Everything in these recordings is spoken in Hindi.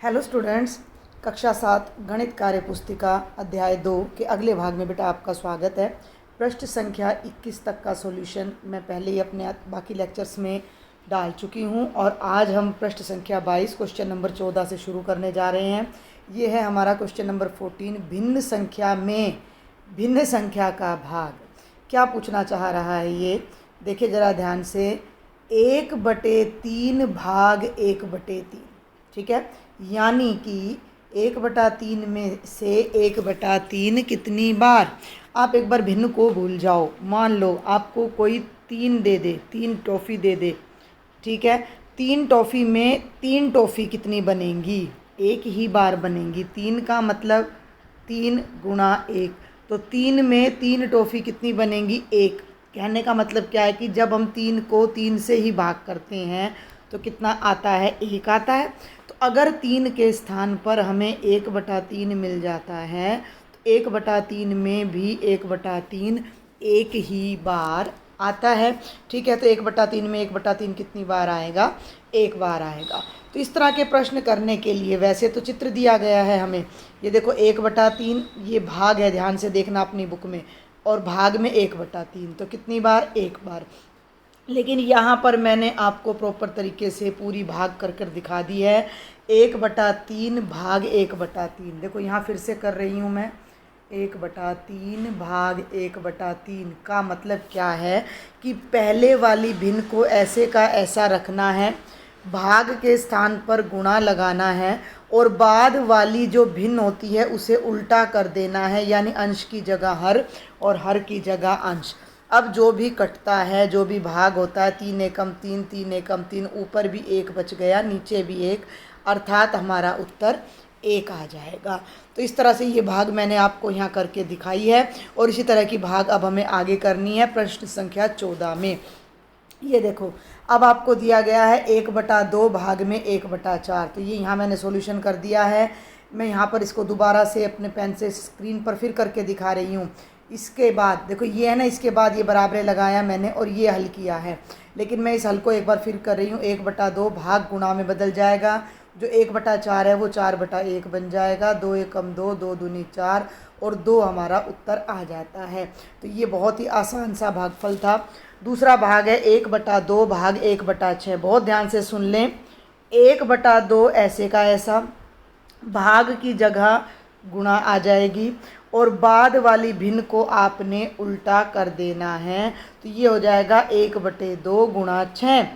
हेलो स्टूडेंट्स, कक्षा 7 गणित कार्य पुस्तिका अध्याय 2 के अगले भाग में बेटा आपका स्वागत है। पृष्ठ संख्या 21 तक का सॉल्यूशन मैं पहले ही अपने बाकी लेक्चर्स में डाल चुकी हूं और आज हम पृष्ठ संख्या 22 क्वेश्चन नंबर 14 से शुरू करने जा रहे हैं। ये है हमारा क्वेश्चन नंबर 14, भिन्न संख्या में भिन्न संख्या का भाग। क्या पूछना चाह रहा है ये देखिए ज़रा ध्यान से। 1/3 भाग 1/3, ठीक है, यानी कि 1/3 में से 1/3 कितनी बार। आप एक बार भिन्न को भूल जाओ। मान लो आपको कोई 3 दे दे, 3 टॉफ़ी दे दे, ठीक है। 3 टॉफ़ी में 3 टॉफ़ी कितनी बनेंगी? एक ही बार बनेंगी। 3 का मतलब 3 गुणा 1, तो 3 में 3 टॉफ़ी कितनी बनेंगी? 1। कहने का मतलब क्या है कि जब हम 3 को 3 से ही भाग करते हैं तो कितना आता है? 1 आता है। तो अगर 3 के स्थान पर हमें 1/3 मिल जाता है तो 1/3 में भी 1/3 एक ही बार आता है, ठीक है। तो 1/3 में 1/3 कितनी बार आएगा? 1 बार आएगा। तो इस तरह के प्रश्न करने के लिए वैसे तो चित्र दिया गया है हमें, ये देखो 1/3 ये भाग है, ध्यान से देखना अपनी बुक में, और भाग में 1/3, तो कितनी बार? 1 बार। लेकिन यहाँ पर मैंने आपको प्रॉपर तरीके से पूरी भाग कर कर दिखा दी है। 1/3 भाग 1/3, देखो यहाँ फिर से कर रही हूँ मैं। 1/3 भाग 1/3 का मतलब क्या है कि पहले वाली भिन्न को ऐसे का ऐसा रखना है, भाग के स्थान पर गुणा लगाना है, और बाद वाली जो भिन्न होती है उसे उल्टा कर देना है, यानी अंश की जगह हर और हर की जगह अंश। अब जो भी कटता है, जो भी भाग होता है, 3 एकम 3, 3 एकम 3, ऊपर भी 1 बच गया, नीचे भी 1, अर्थात हमारा उत्तर 1 आ जाएगा। तो इस तरह से ये भाग मैंने आपको यहाँ करके दिखाई है, और इसी तरह की भाग अब हमें आगे करनी है प्रश्न संख्या 14 में। ये देखो, अब आपको दिया गया है 1/2 भाग में 1/4, तो ये यहाँ मैंने सॉल्यूशन कर दिया है। मैं यहाँ पर इसको दोबारा से अपने पेन से स्क्रीन पर फिर करके दिखा रही हूँ। इसके बाद देखो ये है ना, इसके बाद ये बराबर लगाया मैंने और ये हल किया है, लेकिन मैं इस हल को एक बार फिर कर रही हूँ। 1/2 भाग गुणा में बदल जाएगा, जो 1/4 है वो 4/1 बन जाएगा। 2 एकम 2, 2 दूनी 4, और 2 हमारा उत्तर आ जाता है। तो ये बहुत ही आसान सा भागफल था। दूसरा भाग है 1/2 भाग 1/6। बहुत ध्यान से सुन लें। 1/2 ऐसे का ऐसा, भाग की जगह गुणा आ जाएगी, और बाद वाली भिन्न को आपने उल्टा कर देना है, तो ये हो जाएगा 1/2 गुणा 6।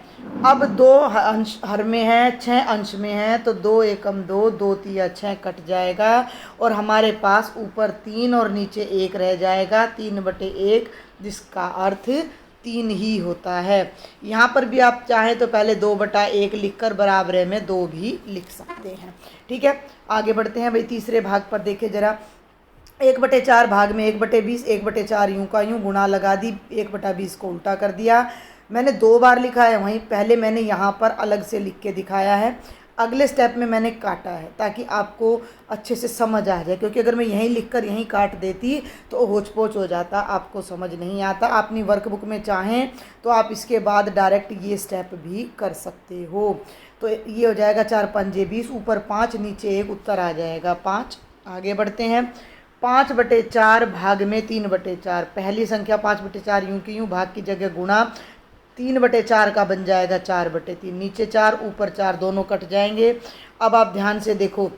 अब 2 अंश हर में है, 6 अंश में है, तो 2 एकम 2, 2 तिया 6 कट जाएगा, और हमारे पास ऊपर 3 और नीचे 1 रह जाएगा। 3/1, जिसका अर्थ 3 ही होता है। यहाँ पर भी आप चाहें तो पहले 2/1 लिखकर बराबर में 2 भी लिख सकते हैं, ठीक है। आगे बढ़ते हैं भाई तीसरे भाग पर। देखिए ज़रा, 1/4 भाग में 1/20, 1/4 यूँ का यूँ गुणा लगा दी, 1/20 को उल्टा कर दिया। मैंने 2 बार लिखा है, वहीं पहले मैंने यहाँ पर अलग से लिख के दिखाया है, अगले स्टेप में मैंने काटा है ताकि आपको अच्छे से समझ आ जाए, क्योंकि अगर मैं यहीं लिखकर यहीं काट देती तो होच पोच हो जाता, आपको समझ नहीं आता। अपनी वर्कबुक में चाहें तो आप इसके बाद डायरेक्ट ये स्टेप भी कर सकते हो। तो ये हो जाएगा 4 पंजे 20, ऊपर 5 नीचे 1, उत्तर आ जाएगा 5। आगे बढ़ते हैं। 5/4 भाग में 3/4, पहली संख्या 5/4 यूँ की यूँ, भाग की जगह गुणा, 3/4 का बन जाएगा 4/3, नीचे 4 ऊपर 4, दोनों कट जाएंगे। अब आप ध्यान से देखो,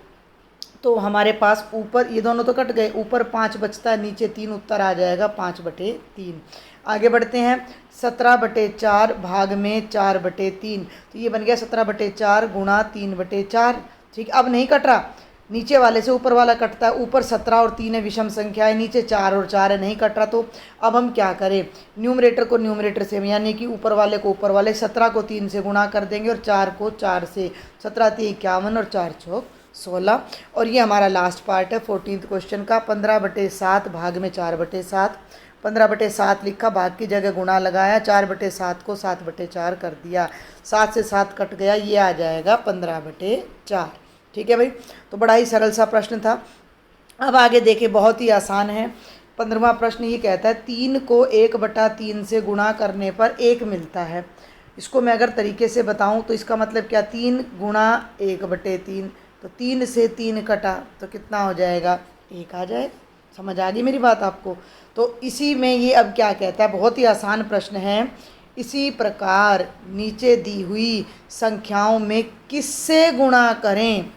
तो हमारे पास ऊपर ये दोनों तो कट गए, ऊपर 5 बचता है, नीचे 3, उत्तर आ जाएगा 5/3। आगे बढ़ते हैं। 17/4 भाग में 4/3, तो ये बन गया 17/4 गुणा 3/4, ठीक। अब नहीं कट रहा, नीचे वाले से ऊपर वाला कटता है, ऊपर 17 और 3 है, विषम संख्या है, नीचे 4 और 4 है, नहीं कट रहा। तो अब हम क्या करें? न्यूमरेटर को न्यूमरेटर से, यानी कि ऊपर वाले को ऊपर वाले, 17 को 3 से गुणा कर देंगे और 4 को 4 से। 17 × 3 = 51 और 4 × 4 = 16। और ये हमारा लास्ट पार्ट है 14th क्वेश्चन का। 15/7 भाग में 4/7, 15/7 लिखा, भाग की जगह गुणा लगाया, 4/7 को 7/4 कर दिया, 7 से 7 कट गया, ये आ जाएगा 15/4, ठीक है भाई। तो बड़ा ही सरल सा प्रश्न था। अब आगे देखिए, बहुत ही आसान है। 15वां प्रश्न ये कहता है 3 को 1/3 से गुणा करने पर 1 मिलता है। इसको मैं अगर तरीके से बताऊं तो इसका मतलब क्या, 3 गुणा 1/3 तो 3 से 3 कटा तो कितना हो जाएगा, 1 आ जाएगा। समझ आ गई मेरी बात आपको। तो इसी में ये अब क्या कहता है, बहुत ही आसान प्रश्न है। इसी प्रकार नीचे दी हुई संख्याओं में किससे गुणा करें,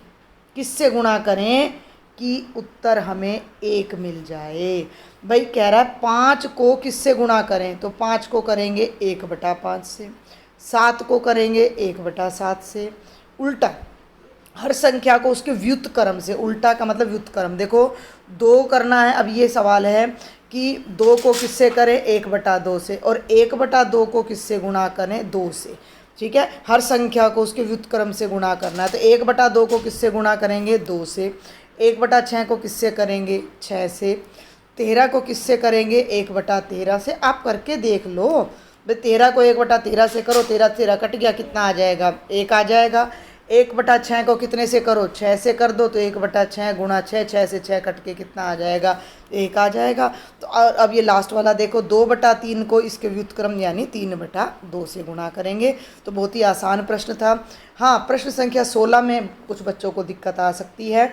किससे गुणा करें कि उत्तर हमें 1 मिल जाए। भाई कह रहा है 5 को किससे गुणा करें, तो 5 को करेंगे 1/5 से, 7 को करेंगे 1/7 से। उल्टा हर संख्या को उसके व्युत्क्रम से, उल्टा का मतलब व्युत्क्रम। देखो 2 करना है, अब ये सवाल है कि 2 को किससे करें, 1/2 से, और 1/2 को किससे गुणा करें, 2 से। ठीक है, हर संख्या को उसके व्युत्क्रम से गुणा करना है। तो 1/2 को किससे गुणा करेंगे, 2 से। 1/6 को किससे करेंगे, 6 से। 13 को किससे करेंगे, 1/13 से। आप करके देख लो भाई, 13 को 1/13 से करो, 13 13 कट गया, कितना आ जाएगा, 1 आ जाएगा। 1/6 को कितने से करो, 6 से कर दो, तो 1/6 गुणा 6, 6 से 6 कट के कितना आ जाएगा, 1 आ जाएगा। तो और अब ये लास्ट वाला देखो, 2/3 को इसके व्युत्क्रम यानी 3/2 से गुणा करेंगे। तो बहुत ही आसान प्रश्न था। हाँ, प्रश्न संख्या 16 में कुछ बच्चों को दिक्कत आ सकती है।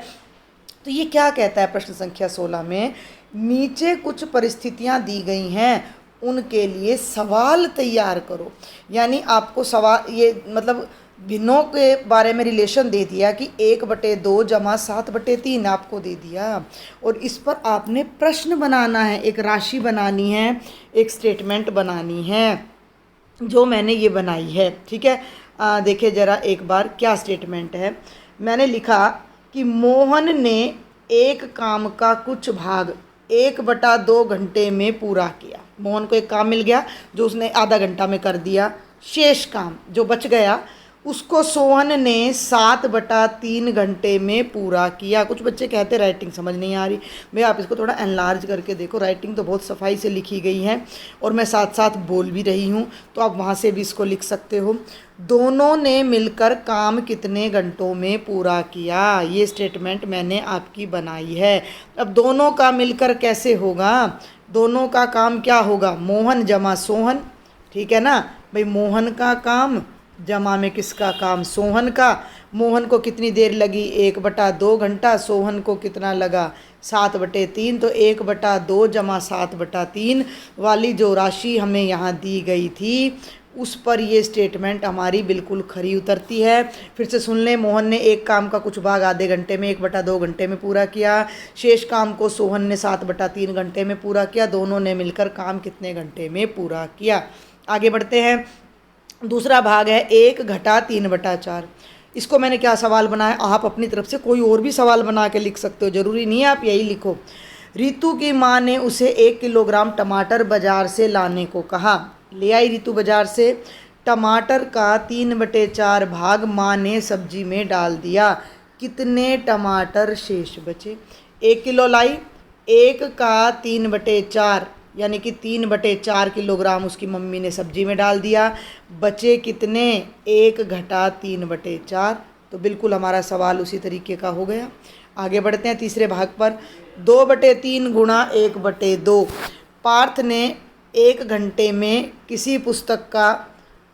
तो ये क्या कहता है प्रश्न संख्या 16 में, नीचे कुछ परिस्थितियां दी गई हैं, उनके लिए सवाल तैयार करो। यानी आपको सवाल, ये मतलब भिन्नों के बारे में रिलेशन दे दिया कि 1/2 = 7/3 आपको दे दिया, और इस पर आपने प्रश्न बनाना है, एक राशि बनानी है, एक स्टेटमेंट बनानी है, जो मैंने ये बनाई है। ठीक है, देखिए ज़रा एक बार क्या स्टेटमेंट है। मैंने लिखा कि मोहन ने एक काम का कुछ भाग 1/2 घंटे में पूरा किया। मोहन को एक काम मिल गया जो उसने आधा घंटा में कर दिया। शेष काम जो बच गया उसको सोहन ने 7/3 घंटे में पूरा किया। कुछ बच्चे कहते राइटिंग समझ नहीं आ रही। भाई आप इसको थोड़ा एनलार्ज करके देखो, राइटिंग तो बहुत सफाई से लिखी गई है और मैं साथ साथ बोल भी रही हूँ, तो आप वहाँ से भी इसको लिख सकते हो। दोनों ने मिलकर काम कितने घंटों में पूरा किया, ये स्टेटमेंट मैंने आपकी बनाई है। अब दोनों का मिलकर कैसे होगा, दोनों का काम क्या होगा, मोहन जमा सोहन। ठीक है ना भाई, मोहन का काम जमा में किसका काम, सोहन का। मोहन को कितनी देर लगी, 1/2 घंटा। सोहन को कितना लगा, 7/3। तो 1/2 = 7/3 वाली जो राशि हमें यहाँ दी गई थी, उस पर ये स्टेटमेंट हमारी बिल्कुल खरी उतरती है। फिर से सुन लें, मोहन ने एक काम का कुछ भाग आधे घंटे में 1/2 घंटे में पूरा किया। शेष काम को सोहन ने 7/3 घंटे में पूरा किया। दोनों ने मिलकर काम कितने घंटे में पूरा किया। आगे बढ़ते हैं। दूसरा भाग है 1 घटा 3/4। इसको मैंने क्या सवाल बनाया, आप अपनी तरफ से कोई और भी सवाल बना के लिख सकते हो, ज़रूरी नहीं है आप यही लिखो। रितु की माँ ने उसे 1 किलोग्राम टमाटर बाज़ार से लाने को कहा। ले आई रितु बाज़ार से। टमाटर का 3/4 भाग माँ ने सब्जी में डाल दिया। कितने टमाटर शेष बचे। 1 किलो लाई, 1 का 3/4 यानी कि 3/4 किलोग्राम उसकी मम्मी ने सब्जी में डाल दिया। बचे कितने, 1 घटा 3/4। तो बिल्कुल हमारा सवाल उसी तरीके का हो गया। आगे बढ़ते हैं तीसरे भाग पर। 2/3 गुणा 1/2। पार्थ ने 1 घंटे में किसी पुस्तक का,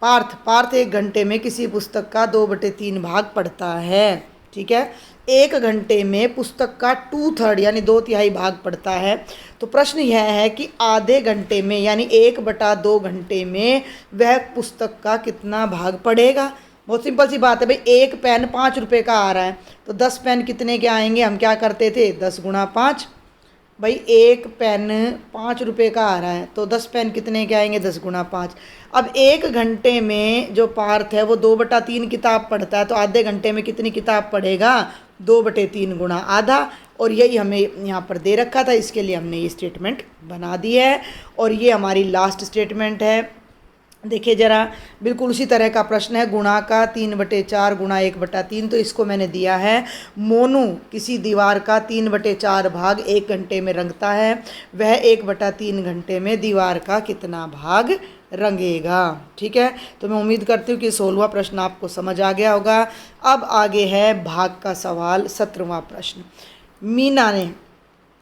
पार्थ 1 घंटे में किसी पुस्तक का 2/3 भाग पढ़ता है। ठीक है, 1 घंटे में पुस्तक का 2/3 यानी 2/3 भाग पढ़ता है। तो प्रश्न यह है कि आधे घंटे में यानी 1/2 घंटे में वह पुस्तक का कितना भाग पढ़ेगा। बहुत सिंपल सी बात है भाई, एक पेन 5 रुपये का आ रहा है, तो 10 पेन कितने के आएंगे, हम क्या करते थे 10 गुणा 5। भाई एक पेन 5 रुपये का आ रहा है, तो 10 पेन कितने के आएंगे, 10 गुणा 5। अब 1 घंटे में जो पार्थ है वो 2/3 किताब पढ़ता है, तो आधे घंटे में कितनी किताब पढ़ेगा, 2/3 गुणा आधा। और यही हमें यहाँ पर दे रखा था, इसके लिए हमने ये स्टेटमेंट बना दी है। और ये हमारी लास्ट स्टेटमेंट है। देखिए ज़रा, बिल्कुल उसी तरह का प्रश्न है। गुणा का 3/4 गुणा 1/3। तो इसको मैंने दिया है, मोनू किसी दीवार का 3/4 भाग 1 घंटे में रंगता है, वह 1/3 घंटे में दीवार का कितना भाग रंगेगा। ठीक है, तो मैं उम्मीद करती हूँ कि 16वां प्रश्न आपको समझ आ गया होगा। अब आगे है भाग का सवाल, 17वां प्रश्न। मीना ने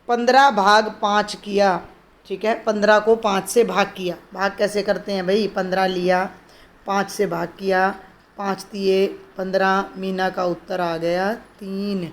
15 भाग 5 किया। ठीक है, 15 को 5 से भाग किया। भाग कैसे करते हैं भाई, 15 लिया, 5 से भाग किया, 5 तिये 15, मीना का उत्तर आ गया 3।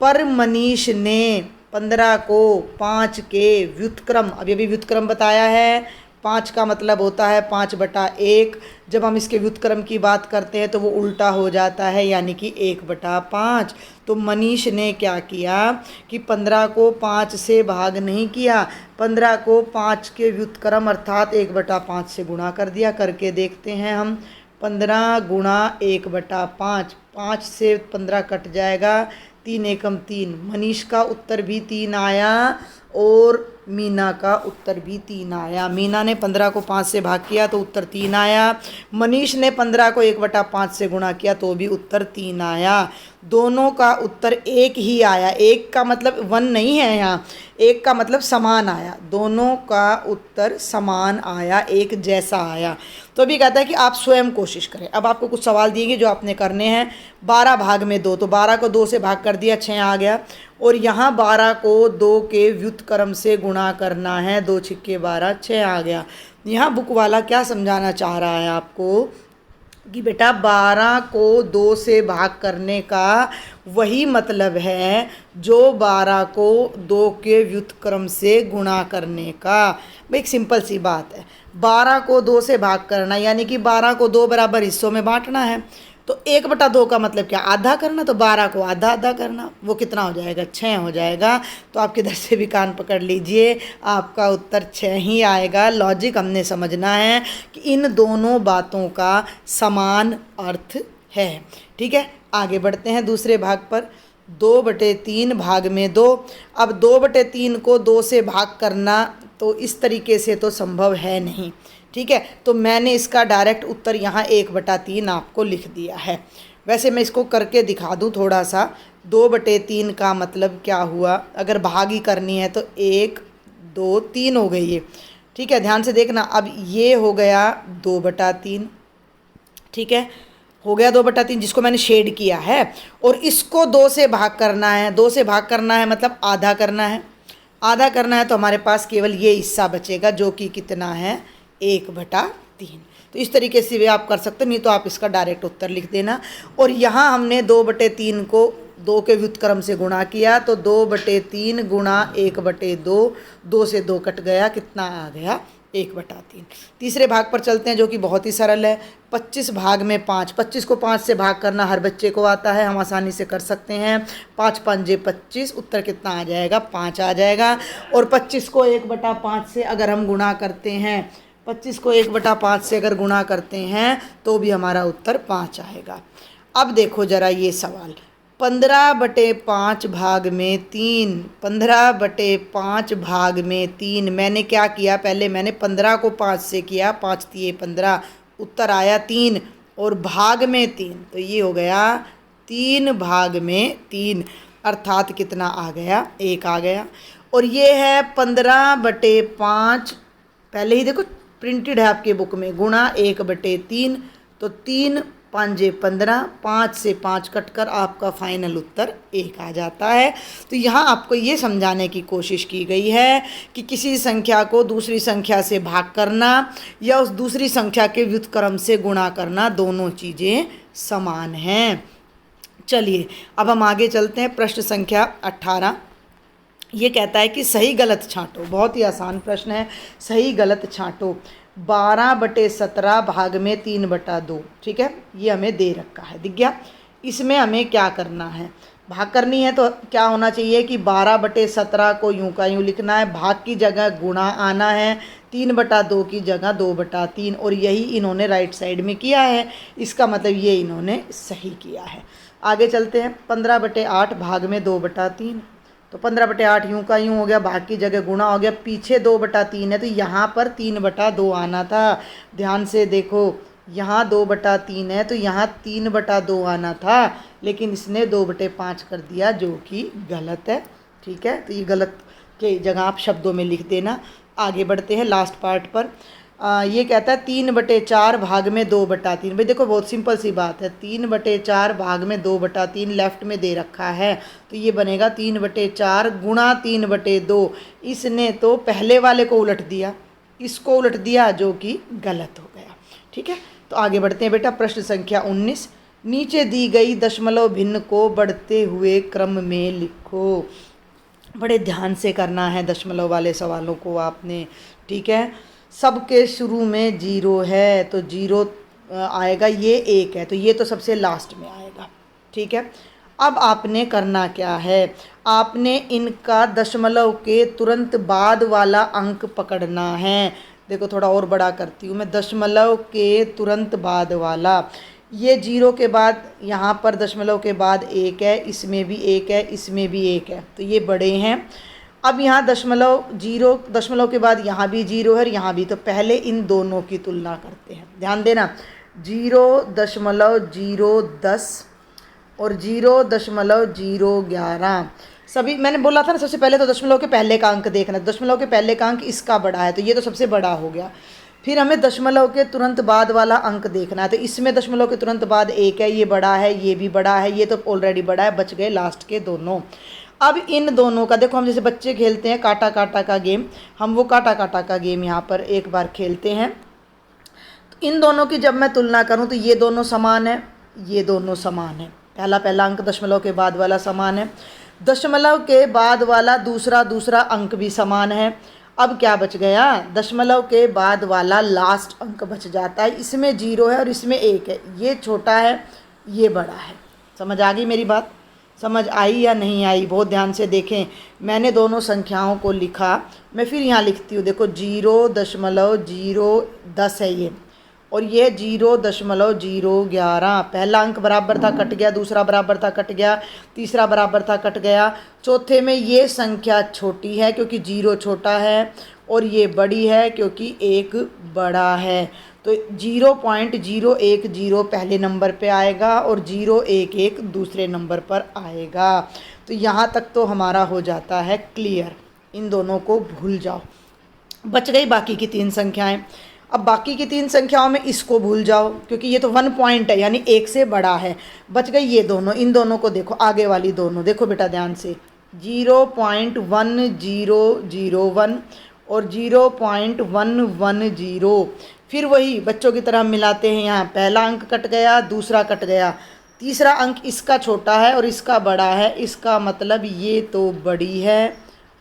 पर मनीष ने 15 को 5 के व्युत्क्रम, अभी अभी व्युत्क्रम बताया है, 5 का मतलब होता है 5/1। जब हम इसके व्युत्क्रम की बात करते हैं तो वो उल्टा हो जाता है, यानी कि 1/5। तो मनीष ने क्या किया कि 15 को 5 से भाग नहीं किया, 15 को 5 के व्युत्क्रम अर्थात 1/5 से गुणा कर दिया। करके देखते हैं हम, 15 गुणा 1/5, 5 से 15 कट जाएगा, 3 एकम 3। मनीष का उत्तर भी 3 आया और मीना का उत्तर भी 3 आया। मीना ने 15 को 5 से भाग किया तो उत्तर 3 आया। मनीष ने 15 को 1/5 से गुणा किया तो भी उत्तर 3 आया। दोनों का उत्तर एक ही आया। एक का मतलब 1 नहीं है यहाँ, एक का मतलब समान आया। दोनों का उत्तर समान आया, एक जैसा आया। तो अभी कहता है कि आप स्वयं कोशिश करें। अब आपको कुछ सवाल दिए गए जो आपने करने हैं। 12 भाग में 2, तो 12 को 2 से भाग कर दिया, 6 आ गया। और यहाँ 12 को 2 के व्युत्क्रम से गुणा करना है, 2 छिक्के 12, 6 आ गया। यहाँ बुक वाला क्या समझाना चाह रहा है आपको कि बेटा 12 को 2 से भाग करने का वही मतलब है जो 12 को 2 के व्युत्क्रम से गुणा करने का। एक सिंपल सी बात है, 12 को 2 से भाग करना यानी कि 12 को 2 बराबर हिस्सों में बांटना है। तो 1/2 का मतलब क्या, आधा करना। तो 12 को आधा आधा करना, वो कितना हो जाएगा, 6 हो जाएगा। तो आप किधर से भी कान पकड़ लीजिए, आपका उत्तर 6 ही आएगा। लॉजिक हमने समझना है कि इन दोनों बातों का समान अर्थ है। ठीक है, आगे बढ़ते हैं दूसरे भाग पर। 2/3 भाग में 2। अब 2/3 को 2 से भाग करना तो इस तरीके से तो संभव है नहीं। ठीक है, तो मैंने इसका डायरेक्ट उत्तर यहाँ 1/3 आपको लिख दिया है। वैसे मैं इसको करके दिखा दूँ थोड़ा सा। 2/3 का मतलब क्या हुआ, अगर भाग ही करनी है तो 1 2 3 हो गई ये। ठीक है, ध्यान से देखना। अब ये हो गया 2/3। ठीक है, हो गया 2/3 जिसको मैंने शेड किया है। और इसको 2 से भाग करना है। 2 से भाग करना है मतलब आधा करना है। आधा करना है तो हमारे पास केवल ये हिस्सा बचेगा जो कि कितना है, 1/3। तो इस तरीके से भी आप कर सकते हैं, नहीं तो आप इसका डायरेक्ट उत्तर लिख देना। और यहाँ हमने 2/3 को 2 के व्युत्क्रम से गुणा किया तो 2/3 गुणा 1/2, 2 से 2 कट गया, कितना आ गया, 1/3। तीसरे भाग पर चलते हैं जो कि बहुत ही सरल है। 25 भाग में 5। 25 को 5 से भाग करना हर बच्चे को आता है, हम आसानी से कर सकते हैं। 5 5 25, उत्तर कितना आ जाएगा, 5 आ जाएगा। और 25 को 1/5 से अगर हम गुणा करते हैं, 25 को 1/5 से अगर गुणा करते हैं तो भी हमारा उत्तर 5 आएगा। अब देखो ज़रा ये सवाल, 15/5 भाग में 3। 15/5 भाग में 3 मैंने क्या किया, पहले मैंने 15 को 5 से किया, 5 तिये 15, उत्तर आया 3। और भाग में 3, तो ये हो गया 3 भाग में 3, अर्थात कितना आ गया, 1 आ गया। और ये है 15/5, पहले ही देखो प्रिंटेड है आपके बुक में, गुणा 1/3। तो 3 5 15, 5 से 5 कटकर आपका फाइनल उत्तर 1 आ जाता है। तो यहाँ आपको ये समझाने की कोशिश की गई है कि किसी संख्या को दूसरी संख्या से भाग करना या उस दूसरी संख्या के व्युत्क्रम से गुणा करना, दोनों चीज़ें समान हैं। चलिए अब हम आगे चलते हैं। प्रश्न संख्या 18 ये कहता है कि सही गलत छांटो। बहुत ही आसान प्रश्न है, सही गलत छांटो। 12/17 भाग में 3/2। ठीक है, ये हमें दे रखा है, दिख गया। इसमें हमें क्या करना है, भाग करनी है तो क्या होना चाहिए कि 12/17 को यूं का यूं लिखना है, भाग की जगह गुणा आना है, 3/2 की जगह 2/3, और यही इन्होंने राइट साइड में किया है। इसका मतलब ये इन्होंने सही किया है। आगे चलते हैं। 15/8 भाग में 2/3। तो 15/8 यूं का यूं हो गया, भाग की जगह गुणा हो गया, पीछे 2/3 है तो यहाँ पर 3/2 आना था। ध्यान से देखो, यहाँ 2/3 है तो यहाँ 3/2 आना था, लेकिन इसने 2/5 कर दिया जो कि गलत है। ठीक है, तो ये गलत के जगह आप शब्दों में लिख देना। आगे बढ़ते हैं लास्ट पार्ट पर। ये कहता है 3/4 भाग में 2/3। भाई देखो बहुत सिंपल सी बात है, 3/4 भाग में 2/3 लेफ्ट में दे रखा है तो ये बनेगा 3/4 गुणा 3/2। इसने तो पहले वाले को उलट दिया, इसको उलट दिया जो कि गलत हो गया। ठीक है, तो आगे बढ़ते हैं बेटा, प्रश्न संख्या 19। नीचे दी गई दशमलव भिन्न को बढ़ते हुए क्रम में लिखो। बड़े ध्यान से करना है दशमलव वाले सवालों को आपने, ठीक है। सबके शुरू में 0 है तो 0 आएगा, ये 1 है तो ये तो सबसे लास्ट में आएगा, ठीक है। अब आपने करना क्या है, आपने इनका दशमलव के तुरंत बाद वाला अंक पकड़ना है। देखो थोड़ा और बड़ा करती हूँ मैं, दशमलव के तुरंत बाद वाला, ये 0 के बाद यहाँ पर दशमलव के बाद 1 है, इसमें भी 1 है, इसमें भी 1 है, तो ये बड़े हैं। अब यहाँ दशमलव के बाद यहाँ भी 0 है, यहाँ भी, तो पहले इन दोनों की तुलना करते हैं। ध्यान देना, 0.010 और 0.011 सभी मैंने बोला था ना, सबसे पहले तो दशमलव के पहले का अंक देखना। दशमलव के पहले का अंक इसका बड़ा है तो ये तो सबसे बड़ा हो गया। फिर हमें दशमलव के तुरंत बाद वाला अंक देखना है, तो इसमें दशमलव के तुरंत बाद 1 है, ये बड़ा है, ये भी बड़ा है, ये तो ऑलरेडी बड़ा है, बच गए लास्ट के दोनों। अब इन दोनों का देखो, हम जैसे बच्चे खेलते हैं काटा काटा का गेम, हम वो काटा काटा का गेम यहाँ पर एक बार खेलते हैं। तो इन दोनों की जब मैं तुलना करूँ तो ये दोनों समान है, ये दोनों समान है। पहला अंक दशमलव के बाद वाला समान है, दशमलव के बाद वाला दूसरा अंक भी समान है। अब क्या बच गया, दशमलव के बाद वाला लास्ट अंक बच जाता है, इसमें 0 है और इसमें 1 है, ये छोटा है, ये बड़ा है। समझ आ गई मेरी बात, समझ आई या नहीं आई? बहुत ध्यान से देखें, मैंने दोनों संख्याओं को लिखा, मैं फिर यहाँ लिखती हूँ, देखो 0.010 है ये, और ये 0.011। पहला अंक बराबर था कट गया, दूसरा बराबर था कट गया, तीसरा बराबर था कट गया, चौथे में ये संख्या छोटी है क्योंकि 0 छोटा है, और ये बड़ी है क्योंकि 1 बड़ा है। तो 0.010 पहले नंबर पे आएगा और 011 दूसरे नंबर पर आएगा। तो यहाँ तक तो हमारा हो जाता है क्लियर, इन दोनों को भूल जाओ। बच गई बाकी की 3 संख्याएं। अब बाकी की 3 संख्याओं में इसको भूल जाओ क्योंकि ये तो 1 पॉइंट है, यानी 1 से बड़ा है। बच गई ये दोनों, इन दोनों को देखो, आगे वाली दोनों देखो बेटा ध्यान से, 0.1001 और 0.110। फिर वही बच्चों की तरह मिलाते हैं, यहाँ पहला अंक कट गया, दूसरा कट गया, तीसरा अंक इसका छोटा है और इसका बड़ा है, इसका मतलब ये तो बड़ी है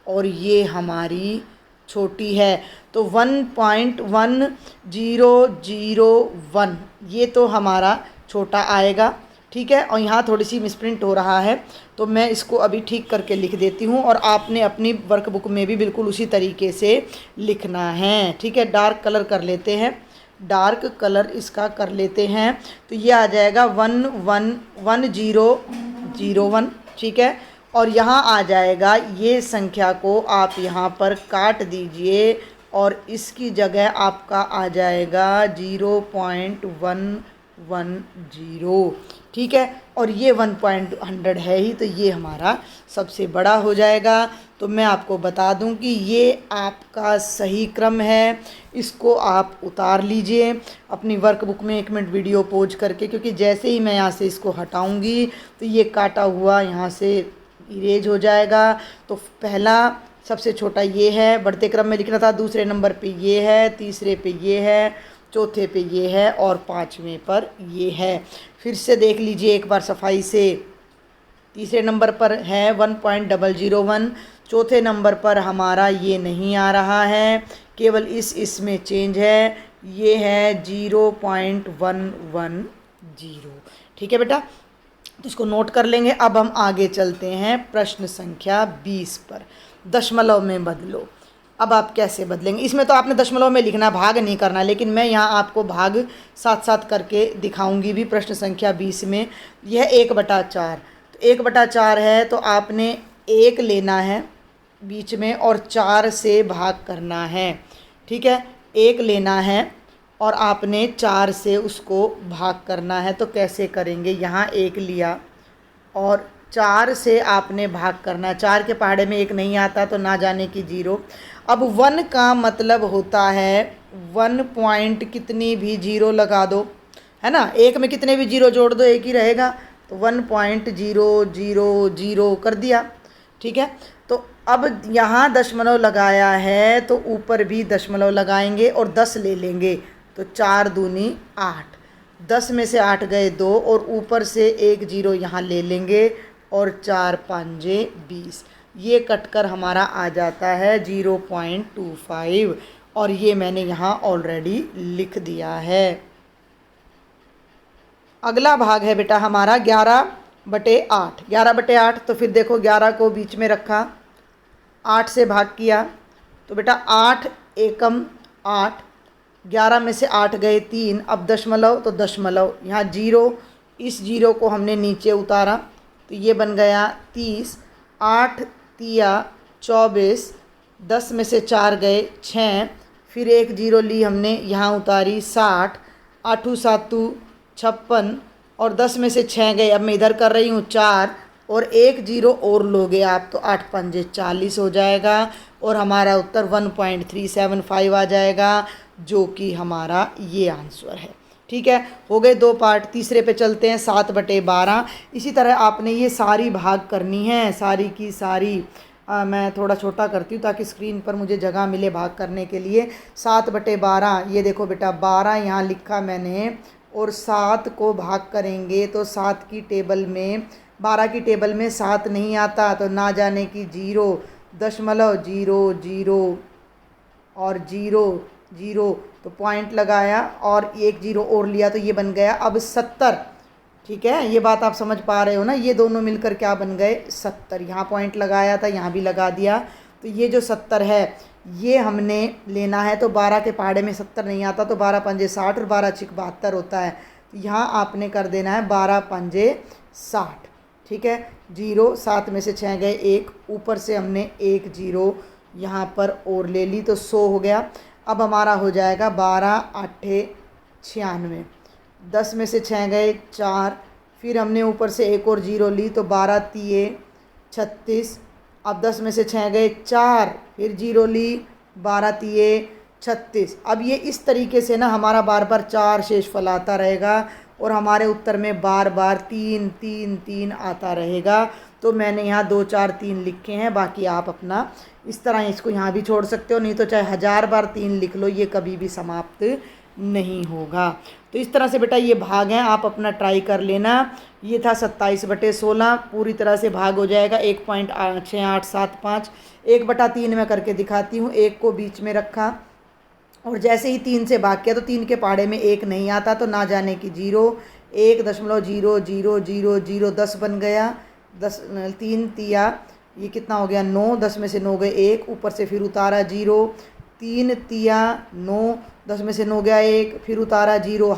और ये हमारी छोटी है। तो 1.1001 ये तो हमारा छोटा आएगा, ठीक है। और यहाँ थोड़ी सी मिसप्रिंट हो रहा है तो मैं इसको अभी ठीक करके लिख देती हूँ, और आपने अपनी वर्कबुक में भी बिल्कुल उसी तरीके से लिखना है, ठीक है। डार्क कलर कर लेते हैं, डार्क कलर इसका कर लेते हैं, तो ये आ जाएगा 11001, ठीक है। और यहाँ आ जाएगा, ये संख्या को आप यहाँ पर काट दीजिए और इसकी जगह आपका आ जाएगा 0.110, ठीक है। और ये 100 है ही, तो ये हमारा सबसे बड़ा हो जाएगा। तो मैं आपको बता दूं कि ये आपका सही क्रम है, इसको आप उतार लीजिए अपनी वर्कबुक में 1 मिनट वीडियो पॉज करके, क्योंकि जैसे ही मैं यहाँ से इसको हटाऊंगी तो ये काटा हुआ यहाँ से इरेज हो जाएगा। तो पहला सबसे छोटा ये है, बढ़ते क्रम में लिखना था, दूसरे नंबर पे ये है, तीसरे पे ये है, चौथे पे ये है और 5वें पर ये है। फिर से देख लीजिए एक बार सफाई से, तीसरे नंबर पर है 1.001, चौथे नंबर पर हमारा ये नहीं आ रहा है, केवल इसमें चेंज है, ये है 0.110, ठीक है बेटा। तो इसको नोट कर लेंगे। अब हम आगे चलते हैं प्रश्न संख्या 20 पर, दशमलव में बदलो। अब आप कैसे बदलेंगे, इसमें तो आपने दशमलव में लिखना, भाग नहीं करना, लेकिन मैं यहाँ आपको भाग साथ साथ करके दिखाऊंगी भी। प्रश्न संख्या 20 में यह 1/4, तो 1/4 है तो आपने 1 लेना है बीच में और 4 से भाग करना है, ठीक है। 1 लेना है और आपने 4 से उसको भाग करना है। तो कैसे करेंगे, यहाँ 1 लिया और 4 से आपने भाग करना है, 4 के पहाड़े में 1 नहीं आता तो ना जाने की 0। अब 1 का मतलब होता है 1 पॉइंट कितनी भी 0 लगा दो, है ना, 1 में कितने भी 0 जोड़ दो 1 ही रहेगा, तो 1.000 कर दिया, ठीक है। तो अब यहाँ दशमलव लगाया है तो ऊपर भी दशमलव लगाएंगे और 10 ले लेंगे, तो 4 दूनी 8, 10 में से 8 गए 2 और ऊपर से एक जीरो यहाँ ले लेंगे और 4 5 20, ये कटकर हमारा आ जाता है 0.25 और ये मैंने यहाँ ऑलरेडी लिख दिया है। अगला भाग है बेटा हमारा 11/8। 11/8 तो फिर देखो 11 को बीच में रखा, 8 से भाग किया तो बेटा 8 एकम 8, 11 में से 8 गए 3, अब दशमलव तो दशमलव, यहाँ जीरो, इस जीरो को हमने नीचे उतारा तो ये बन गया 30, 8 तिया 24, 10 में से 4 गए 6, फिर एक जीरो ली हमने यहाँ उतारी 60, 8 7 56 और 10 में से 6 गए, अब मैं इधर कर रही हूँ 4 और एक जीरो और लोगे आप तो 8 5 40 हो जाएगा और हमारा उत्तर 1.375 आ जाएगा, जो कि हमारा ये आंसर है। ठीक है, हो गए 2 पार्ट। तीसरे पे चलते हैं 7/12। इसी तरह आपने ये सारी भाग करनी है, सारी की सारी। मैं थोड़ा छोटा करती हूँ ताकि स्क्रीन पर मुझे जगह मिले भाग करने के लिए। 7/12, ये देखो बेटा 12 यहाँ लिखा मैंने और 7 को भाग करेंगे तो 7 की टेबल में 12 की टेबल में 7 नहीं आता तो ना जाने की 0.00 और 0 तो पॉइंट लगाया और एक जीरो और लिया तो ये बन गया अब 70। ठीक है, ये बात आप समझ पा रहे हो ना, ये दोनों मिलकर क्या बन गए 70। यहाँ पॉइंट लगाया था, यहाँ भी लगा दिया तो ये जो 70 है ये हमने लेना है। तो 12 के पहाड़े में 70 नहीं आता तो 12 5 60 और 12 6 72 होता है। तो यहाँ आपने कर देना है 12 5 60। ठीक है, 0, 7 में से 6 गए 1, ऊपर से हमने एक जीरो यहाँ पर और ले ली तो 100 हो गया। अब हमारा हो जाएगा 12 8 96, 10 में से 6 गए 4, फिर हमने ऊपर से एक और जीरो ली तो 12 3 36, अब 10 में से 6 गए 4, फिर जीरो ली 12 3 36। अब ये इस तरीके से ना हमारा बार बार 4 शेषफल आता रहेगा और हमारे उत्तर में बार बार 3 3 3 आता रहेगा। तो मैंने यहाँ 2 4 3 लिखे हैं, बाकी आप अपना इस तरह इसको यहाँ भी छोड़ सकते हो, नहीं तो चाहे 1000 बार 3 लिख लो, ये कभी भी समाप्त नहीं होगा। तो इस तरह से बेटा ये भाग हैं, आप अपना ट्राई कर लेना। ये था 27/16, पूरी तरह से भाग हो जाएगा 1.6875। 1/3 में करके दिखाती हूँ, 1 को बीच में रखा और जैसे ही 3 से भाग किया तो 3 के पहाड़े में 1 नहीं आता तो ना जाने की 0.10000 10 बन गया। 10 3 तिया ये कितना हो गया 9, 10 में से 9 गए 1, ऊपर से फिर उतारा 0, 3 तिया 9, 10 में से 9 गया 1, फिर उतारा 0।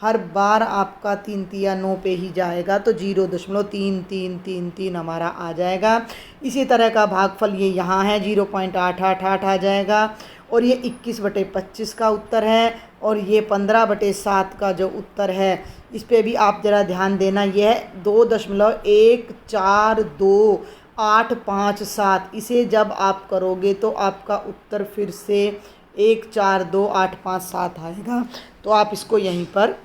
हर बार आपका 3 तिया 9 पे ही जाएगा तो 0.3333 हमारा आ जाएगा। इसी तरह का भागफल ये यहाँ है 0.888 आ जाएगा और ये 21/25 का उत्तर है और ये 15/7 का जो उत्तर है इस पे भी आप ज़रा ध्यान देना। यह है 2.1428557। इसे जब आप करोगे तो आपका उत्तर फिर से 142857 आएगा, तो आप इसको यहीं पर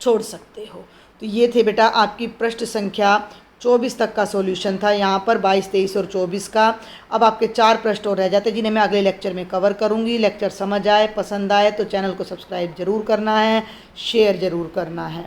छोड़ सकते हो। तो ये थे बेटा आपकी प्रश्न संख्या 24 तक का सॉल्यूशन था, यहाँ पर 22 23 और 24 का। अब आपके 4 प्रश्न और रह जाते जिन्हें मैं अगले लेक्चर में कवर करूँगी। लेक्चर समझ आए, पसंद आए तो चैनल को सब्सक्राइब ज़रूर करना है, शेयर ज़रूर करना है।